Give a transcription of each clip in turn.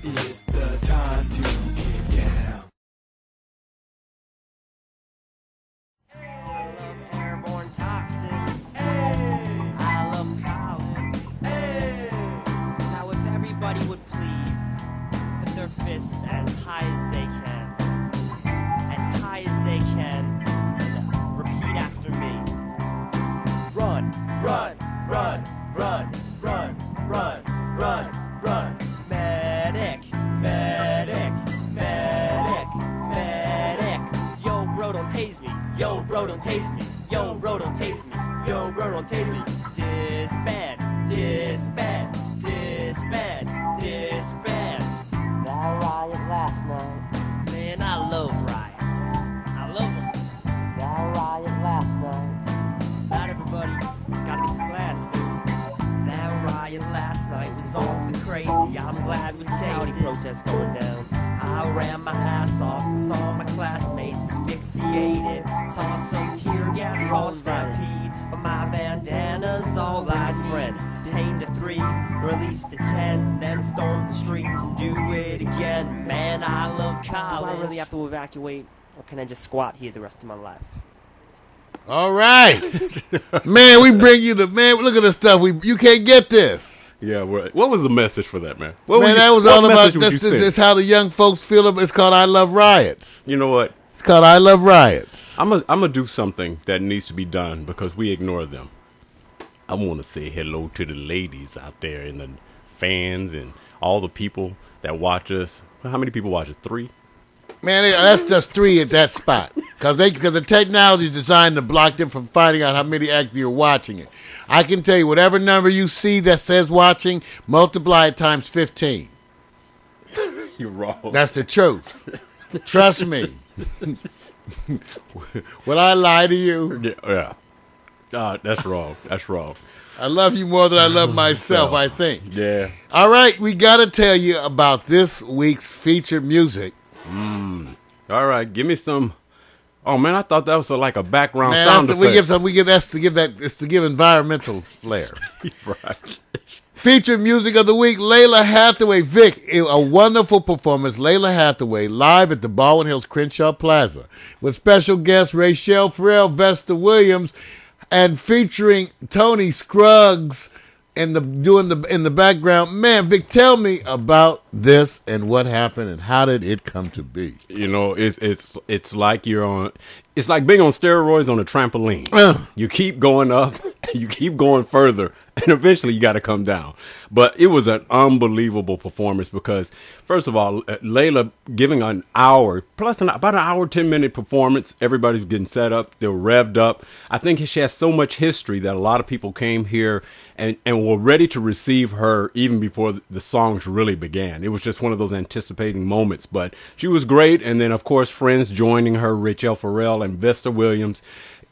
It's the time to get down. I love airborne toxins. Hey. I love college. Hey. Now if everybody would please put their fist as high as they can. As high as they can. And repeat after me. Run, run, run, run, run, run, run, run. Medic, medic, medic, medic. Yo, bro, don't tase me. Yo, bro, don't tase me. Yo, bro, don't tase me. Yo, bro, don't tase me. Disband, disband, disband, disband. That riot last night. Man, I love riots. I love them. That riot last night. Not everybody. Gotta get to class soon. That riot last night was awfully crazy. I'm glad we taped it. Protests going down. I ran my ass off and saw my classmates asphyxiated. Saw some tear gas called stampede. But my bandana's all I need. Detained to 3, released to 10, then stormed the streets to do it again. Man, I love college. Do I really have to evacuate, or can I just squat here the rest of my life? All right. Man, we bring you man, look at the stuff. You can't get this. Yeah, what was the message for that, man? That was all about, this how the young folks feel about. It's called I Love Riots. You know what? It's called I Love Riots. I'm gonna do something that needs to be done because we ignore them. I want to say hello to the ladies out there and the fans and all the people that watch us. How many people watch us? 3? Man, that's just 3 at that spot. Because the technology is designed to block them from finding out how many actually are watching it. I can tell you, whatever number you see that says watching, multiply it times 15. You're wrong. That's the truth. Trust me. Will I lie to you? Yeah. That's wrong. That's wrong. I love you more than I love myself, I think. Yeah. All right, we got to tell you about this week's featured music. All right, give me some. Oh man, I thought that was like a background sound effect. It's to give environmental flair. Right. Featured music of the week: Lalah Hathaway. Vic, a wonderful performance. Lalah Hathaway live at the Baldwin Hills Crenshaw Plaza with special guests Rachelle Farrell, Vesta Williams, and featuring Tony Scruggs in the background. Man, Vic, tell me about this and what happened and how did it come to be? You know, it's like it's like being on steroids on a trampoline. You keep going up, you keep going further, and eventually you got to come down. But it was an unbelievable performance because, first of all, Lalah giving an hour, plus about an hour, 10-minute performance. Everybody's getting set up. They're revved up. I think she has so much history that a lot of people came here and were ready to receive her even before the songs really began. It was just one of those anticipating moments. But she was great. And then, of course, friends joining her, Rachelle Farrell and Vesta Williams.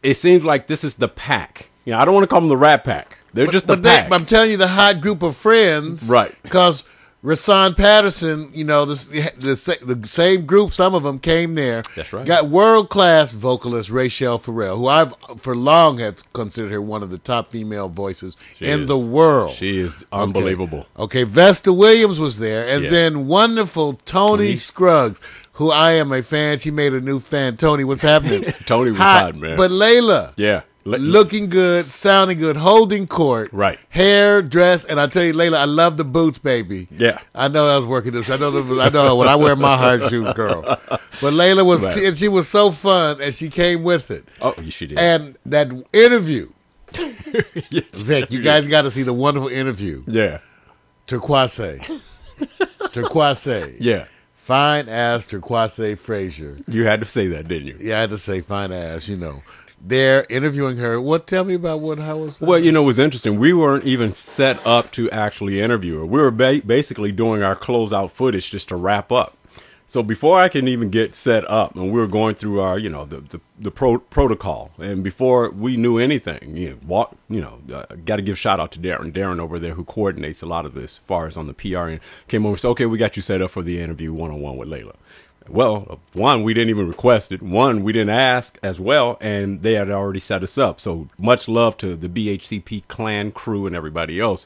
It seems like this is the pack. You know, I don't want to call them the Rat Pack. They're just the pack. I'm telling you, the hot group of friends. Right. Because Rasan Patterson, you know, the same group, some of them came there. That's right. Got world-class vocalist Rachelle Farrell, who I've for long have considered her one of the top female voices in the world. She is unbelievable. Okay, Vesta Williams was there, and then wonderful Tony Scruggs, who I am a fan. She made a new fan. Tony, what's happening? Tony was hot, man. But Lalah. Yeah. Looking good, sounding good, holding court, right? Hair, dress, and I tell you, Lalah, I love the boots, baby. Yeah, I know I was working this. I know when I wear my hard shoes, girl. But Lalah was, she was so fun, and she came with it. Oh, she did. And that interview, yes, Vic, you guys got to see the wonderful interview. Yeah, Turquoise, yeah. Fine ass Turquoise Frazier. You had to say that, didn't you? Yeah, I had to say fine ass. You know. They're interviewing her. Tell me about how was that? Well, you know, it was interesting. We weren't even set up to actually interview her. We were basically doing our closeout footage just to wrap up. So before I can even get set up, and we were going through our, you know, the protocol, and before we knew anything, got to give shout out to Darren over there who coordinates a lot of this, as far as on the PR end, came over and said, okay, we got you set up for the interview one-on-one with Lalah. Well, one, we didn't even request it. One, we didn't ask as well, and they had already set us up. So much love to the BHCP clan crew and everybody else.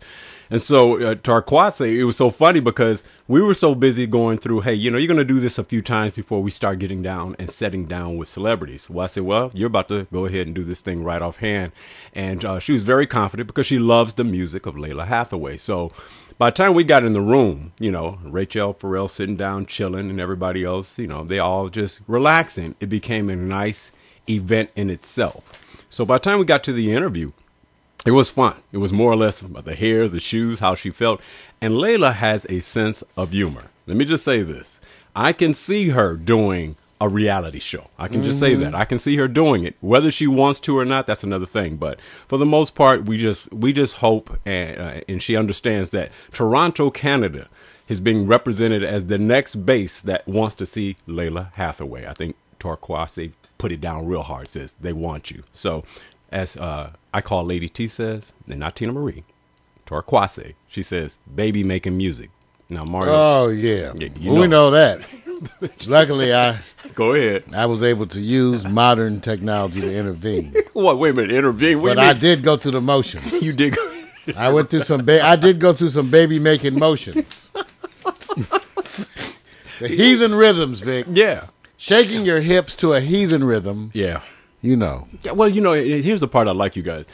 And so Tarkwase, it was so funny because we were so busy going through, hey, you know, you're going to do this a few times before we start getting down and setting down with celebrities. Well, I said, well, you're about to go ahead and do this thing right offhand. And she was very confident because she loves the music of Lalah Hathaway. So by the time we got in the room, you know, Rachel Farrell sitting down, chilling, and everybody else, you know, they all just relaxing. It became a nice event in itself. So by the time we got to the interview, it was fun. It was more or less about the hair, the shoes, how she felt. And Lalah has a sense of humor. Let me just say this. I can see her doing a reality show. I can just say that. I can see her doing it. Whether she wants to or not, that's another thing. But for the most part, we just hope, and she understands that Toronto, Canada is being represented as the next base that wants to see Lalah Hathaway. I think Torquase put it down real hard, says they want you. So as I call Lady T says, and not Tina Marie, Torquase, she says, baby making music. Now, Mario. Oh, yeah. You We know that. Luckily, Go ahead. I was able to use modern technology to intervene. What? Wait a minute. Intervene? What But do you I mean? did go through the motions. You did. I went through some. I did go through some baby making motions. The heathen rhythms, Vic. Yeah. Shaking your hips to a heathen rhythm. Yeah. You know. Yeah, well, you know, here's the part I like, you guys.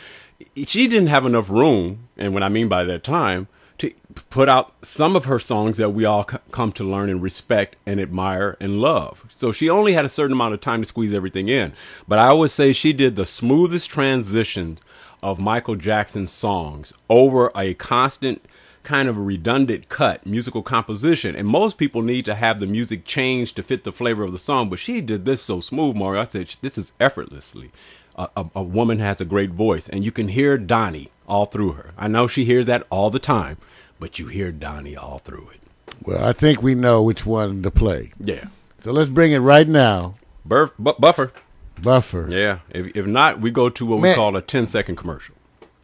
She didn't have enough room, and what I mean by that time, to put out some of her songs that we all come to learn and respect and admire and love. So she only had a certain amount of time to squeeze everything in. But I would say she did the smoothest transition of Michael Jackson's songs over a constant kind of a redundant cut musical composition. And most people need to have the music changed to fit the flavor of the song. But she did this so smooth, Mario. I said, this is effortlessly. A woman has a great voice, and you can hear Donnie all through her. I know she hears that all the time, but you hear Donnie all through it. Well, I think we know which one to play. Yeah. So let's bring it right now. Buffer. Buffer. Yeah. If not, we go to what we call a 10-second commercial.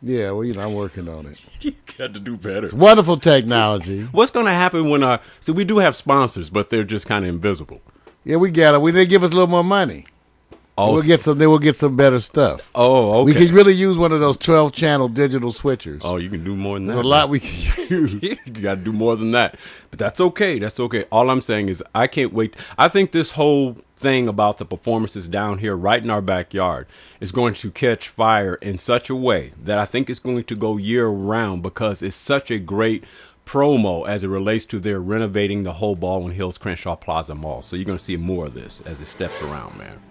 Yeah, well, you know, I'm working on it. You got to do better. It's wonderful technology. What's going to happen when so we do have sponsors, but they're just kind of invisible. Yeah, we got it. They give us a little more money. Oh, We'll get some. Then we'll get some better stuff. Oh, okay. We could really use one of those 12-channel digital switchers. Oh, you can do more than that. There's a lot we can use. You got to do more than that. But that's okay. That's okay. All I'm saying is I can't wait. I think this whole thing about the performances down here right in our backyard is going to catch fire in such a way that I think it's going to go year round because it's such a great promo as it relates to their renovating the whole Baldwin Hills Crenshaw Plaza Mall. So you're going to see more of this as it steps around, man.